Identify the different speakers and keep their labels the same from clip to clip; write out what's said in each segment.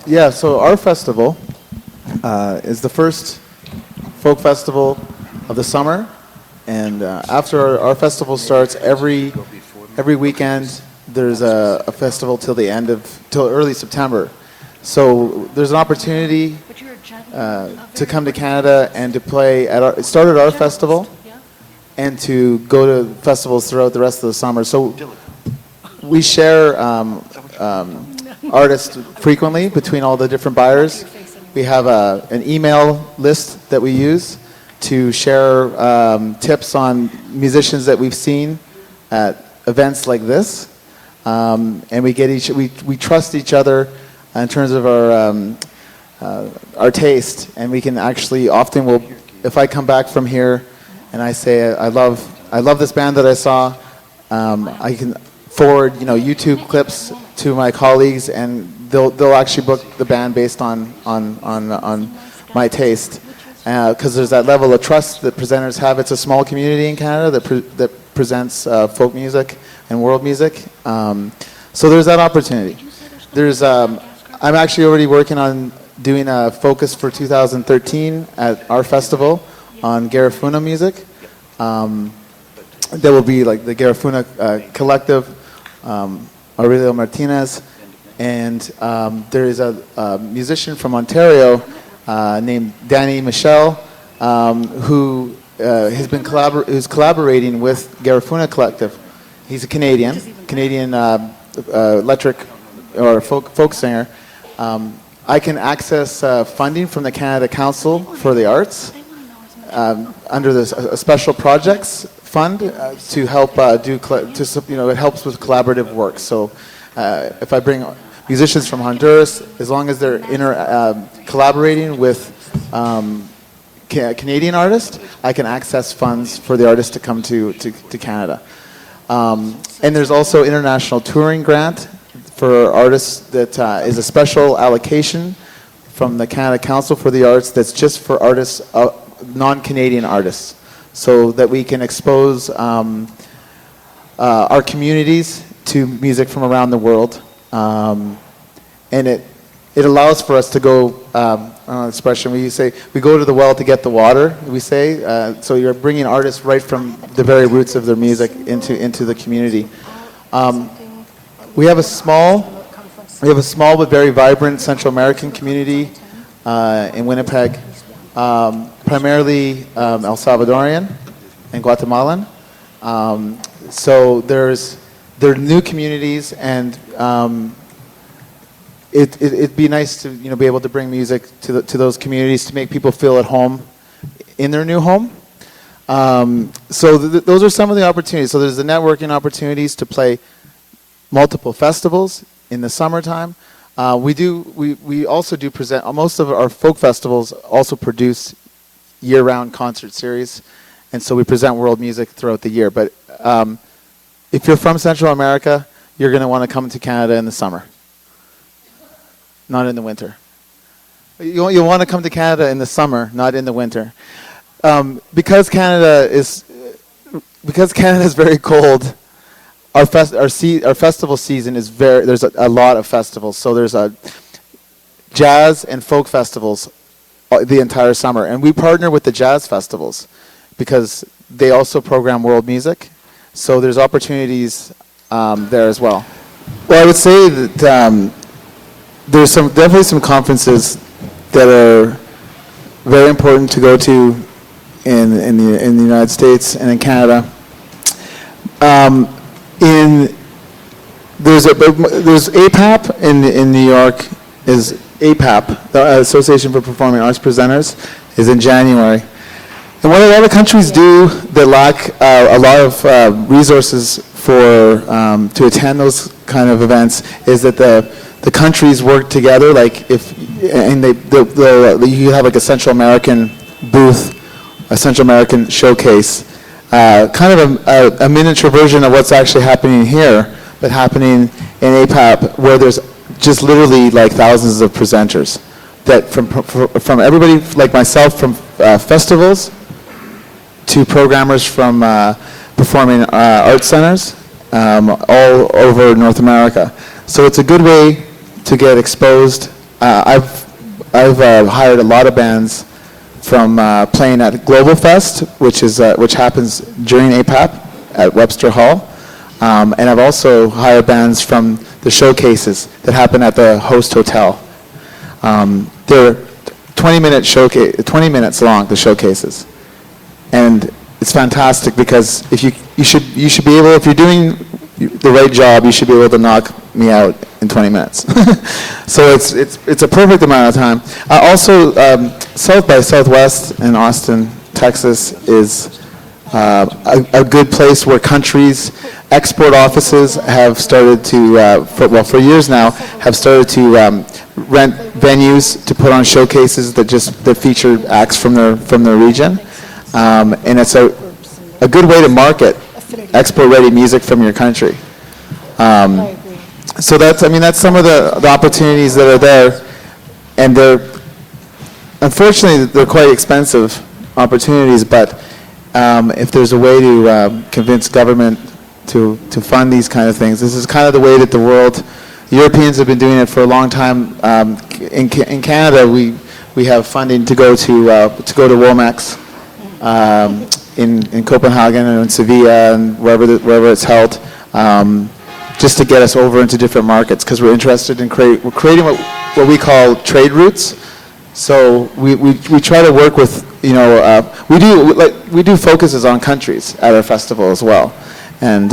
Speaker 1: Yeah, so our festival is the first folk festival of the summer, and after our festival starts, every weekend there's a festival till early September. So there's an opportunity to come to Canada and to play it started our festival, and to go to festivals throughout the rest of the summer. So we share artists frequently between all the different buyers. We have an email list that we use to share tips on musicians that we've seen at events like this, and we trust each other in terms of our taste, and we can actually often if I come back from here and I say I love this band that I saw, I can forward YouTube clips to my colleagues, and they'll actually book the band based on my taste, because there's that level of trust that presenters have. It's a small community in Canada that presents folk music and world music, so there's that opportunity. I'm actually already working on doing a focus for 2013 at our festival on Garifuna music. There will be like the Garifuna Collective, Aurelio Martinez, and there is a musician from Ontario named Danny Michel, who who's collaborating with Garifuna Collective. He's a Canadian electric or folk singer. I can access funding from the Canada Council for the Arts under the special projects fund to help it helps with collaborative work. So if I bring musicians from Honduras, as long as they're collaborating with Canadian artists, I can access funds for the artists to come to Canada. And there's also international touring grant for artists that is a special allocation from the Canada Council for the Arts that's just for artists, non-Canadian artists, so that we can expose our communities to music from around the world. And it allows for us to go, expression we go to the well to get the water, we say. So you're bringing artists right from the very roots of their music into the community. We have a small but very vibrant Central American community in Winnipeg, primarily El Salvadorian and Guatemalan. So there are new communities, and it'd be nice to be able to bring music to those communities to make people feel at home in their new home. So those are some of the opportunities. So there's the networking opportunities to play multiple festivals in the summertime. We also do present, most of our folk festivals also produce year-round concert series, and so we present world music throughout the year. But if you're from Central America, you're going to want to come to Canada in the summer, not in the winter. You'll want to come to Canada in the summer, not in the winter. Because Canada is very cold, our festival season is there's a lot of festivals. So there's jazz and folk festivals the entire summer, and we partner with the jazz festivals because they also program world music. So there's opportunities there as well. Well, I would say that there's definitely some conferences that are very important to go to in the United States and in Canada. There's APAP in New York. Is APAP, the Association for Performing Arts Presenters, is in January. And what a lot of countries do that lack a lot of resources to attend those kind of events is that the countries work together. Like you have like a Central American booth, a Central American showcase, kind of a miniature version of what's actually happening here, but happening in APAP, where there's just literally like thousands of presenters that from everybody like myself, from festivals to programmers from performing arts centers all over North America. So it's a good way to get exposed. I've hired a lot of bands from playing at Global Fest, which happens during APAP at Webster Hall, and I've also hired bands from the showcases that happen at the host hotel. They're 20 minutes long, the showcases, and it's fantastic because if you should be able, if you're doing the right job, you should be able to knock me out in 20 minutes. So it's a perfect amount of time. Also, South by Southwest in Austin, Texas is a good place where countries, export offices have started to, for years now, have started to rent venues to put on showcases that feature acts from their region. And it's a good way to market export-ready music from your country. So that's some of the opportunities that are there, and unfortunately they're quite expensive opportunities. But if there's a way to convince government to fund these kind of things, this is kind of the way that the Europeans have been doing it for a long time. In Canada, we have funding to go to Womex in Copenhagen and in Sevilla and wherever it's held. Just to get us over into different markets, because we're interested in creating what we call trade routes. So we try to work with, we do focuses on countries at our festival as well, and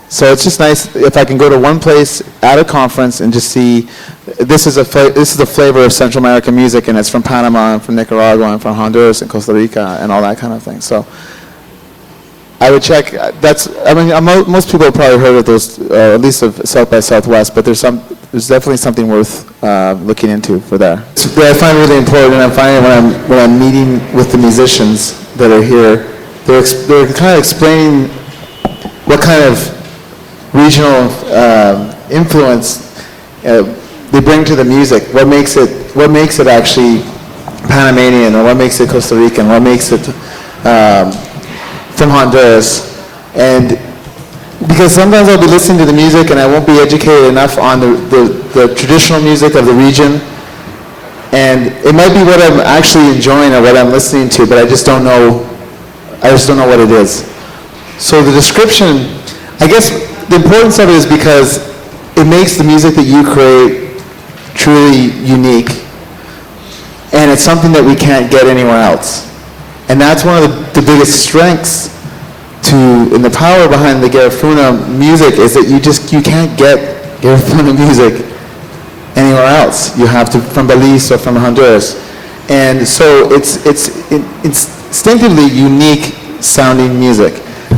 Speaker 1: so it's just nice if I can go to one place at a conference and just see this is the flavor of Central American music, and it's from Panama and from Nicaragua and from Honduras and Costa Rica and all that kind of thing. So I would check. Most people have probably heard of those, at least of South by Southwest, but there's definitely something worth looking into for there. What I find really important, and I'm finding when I'm meeting with the musicians that are here, they're kind of explaining what kind of regional influence they bring to the music. What makes it actually Panamanian, or what makes it Costa Rican, what makes it from Honduras. And because sometimes I'll be listening to the music and I won't be educated enough on the traditional music of the region, and it might be what I'm actually enjoying or what I'm listening to, but I just don't know what it is. So the description, I guess the importance of it is because it makes the music that you create truly unique, and it's something that we can't get anywhere else. And that's one of the biggest strengths and the power behind the Garifuna music is that you can't get Garifuna music anywhere else. You have to from Belize or from Honduras. And so it's instinctively unique sounding music.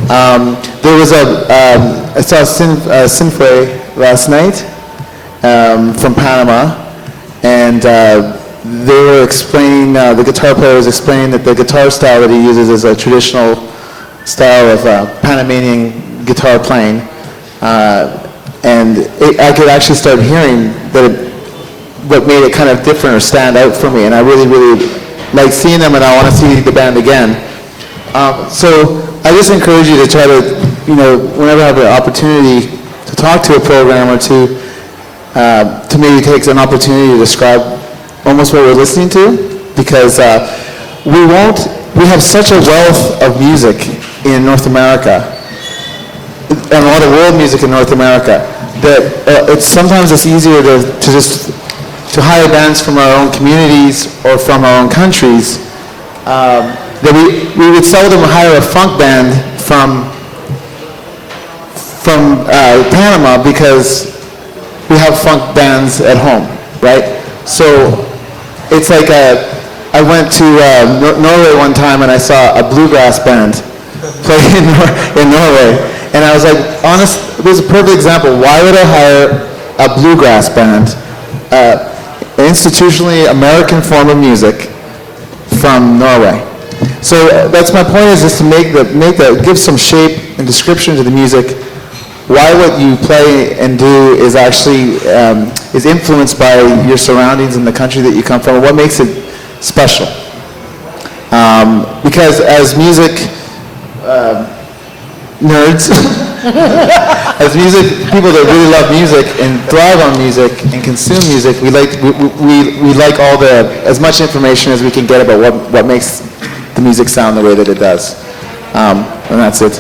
Speaker 1: There was I saw Sinfre last night from Panama, and they were explaining, the guitar player was explaining that the guitar style that he uses is a traditional style of Panamanian guitar playing, and I could actually start hearing what made it kind of different or stand out for me, and I really, really like seeing them, and I want to see the band again. So I just encourage you to try to, whenever I have an opportunity to talk to a program or to maybe take an opportunity to describe almost what we're listening to, because we have such a wealth of music in North America, and a lot of world music in North America, that sometimes it's easier to hire bands from our own communities or from our own countries. That we would seldom hire a funk band from Panama because we have funk bands at home, right? So it's like I went to Norway one time and I saw a bluegrass band play in Norway, and I was like, honest, it was a perfect example. Why would I hire a bluegrass band, an institutionally American form of music, from Norway? So that's my point, is to give some shape and description to the music. Why what you play and do is actually is influenced by your surroundings and the country that you come from, and what makes it special. Because as music nerds, As music people that really love music and thrive on music and consume music, we like all the as much information as we can get about what makes the music sound the way that it does. And that's it.